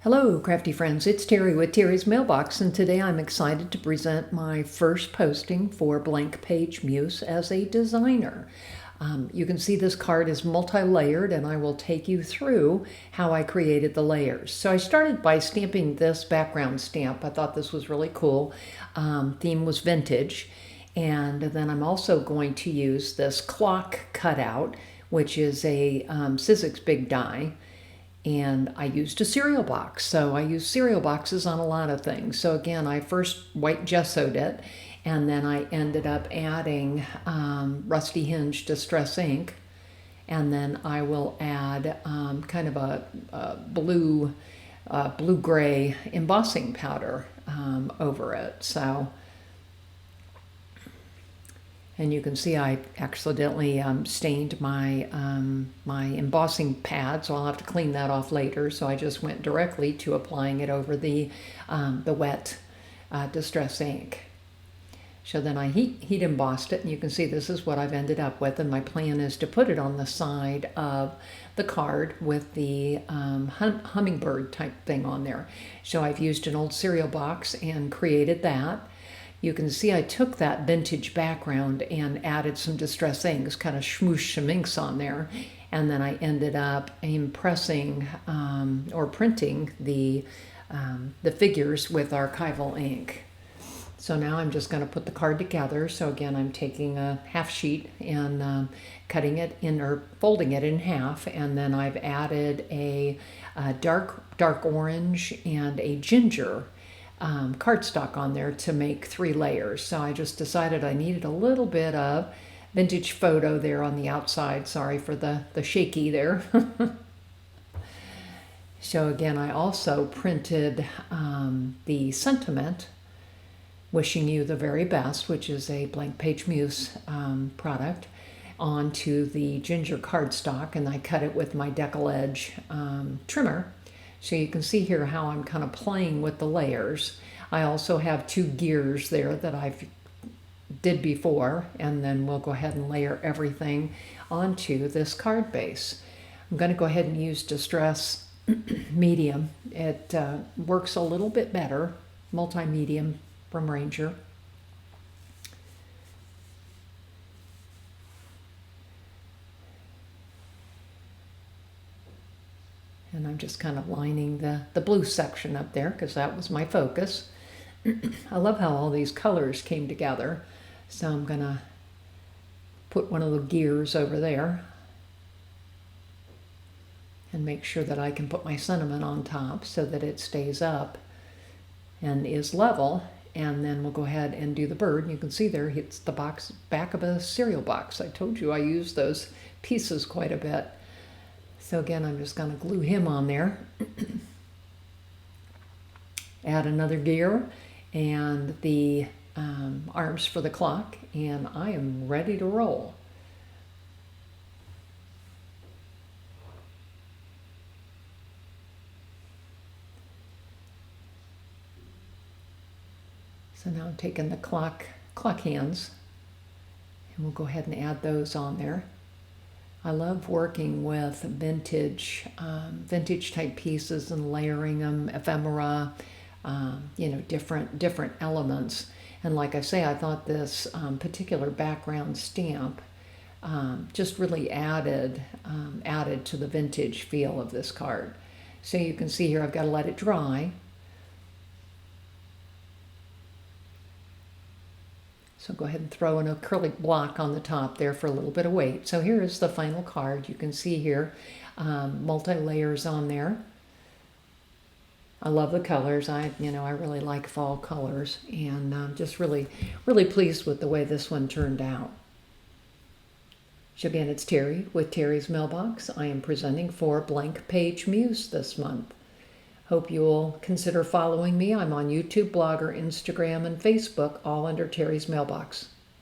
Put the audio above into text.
Hello, crafty friends. It's Terry with Terry's Mailbox, and today I'm excited to present my first posting for Blank Page Muse as a designer. You can see this card is multi-layered, and I will take you through how I created the layers. So I started by stamping this background stamp. I thought this was really cool. Theme was vintage. And then I'm also going to use this clock cutout, which is a Sizzix Big Die. And I used a cereal box. So I use cereal boxes on a lot of things. So again, I first white gessoed it, and then I ended up adding Rusty Hinge Distress ink. And then I will add kind of a blue-gray embossing powder over it. So, and you can see I accidentally stained my my embossing pad, so I'll have to clean that off later. So I just went directly to applying it over the wet Distress ink. So then I heat embossed it, and you can see this is what I've ended up with. And my plan is to put it on the side of the card with the hummingbird type thing on there. So I've used an old cereal box and created that. You can see I took that vintage background and added some Distress inks, kind of schmooshed some inks on there. And then I ended up impressing or printing the figures with archival ink. So now I'm just going to put the card together. So again, I'm taking a half sheet and cutting it in, or folding it in half. And then I've added a dark orange and a ginger cardstock on there to make 3 layers. So I just decided I needed a little bit of vintage photo there on the outside. Sorry for the shaky there. So again, I also printed the sentiment, wishing you the very best, which is a Blank Page Muse product, onto the ginger cardstock, and I cut it with my Decal Edge trimmer. So you can see here how I'm kind of playing with the layers. I also have 2 gears there that I've did before, and then we'll go ahead and layer everything onto this card base. I'm going to go ahead and use Distress Medium. It works a little bit better, multi-medium from Ranger. And I'm just kind of lining the blue section up there because that was my focus. I love how all these colors came together. So I'm going to put one of the gears over there and make sure that I can put my sentiment on top so that it stays up and is level. And then we'll go ahead and do the bird. You can see there it's the back of a cereal box. I told you I use those pieces quite a bit. So again, I'm just going to glue him on there. Add another gear and the arms for the clock, and I am ready to roll. So now I'm taking the clock hands, and we'll go ahead and add those on there. I love working with vintage type pieces and layering them, ephemera, different elements. And like I say, I thought this particular background stamp just really added to the vintage feel of this card. So you can see here I've got to let it dry. So go ahead and throw an acrylic block on the top there for a little bit of weight. So here is the final card. You can see here multi-layers on there. I love the colors. I really like fall colors, and I'm just really pleased with the way this one turned out. So again, it's Terry with Terry's Mailbox. I am presenting for Blank Page Muse this month. Hope you will consider following me. I'm on YouTube, Blogger, Instagram, and Facebook, all under Terry's Mailbox.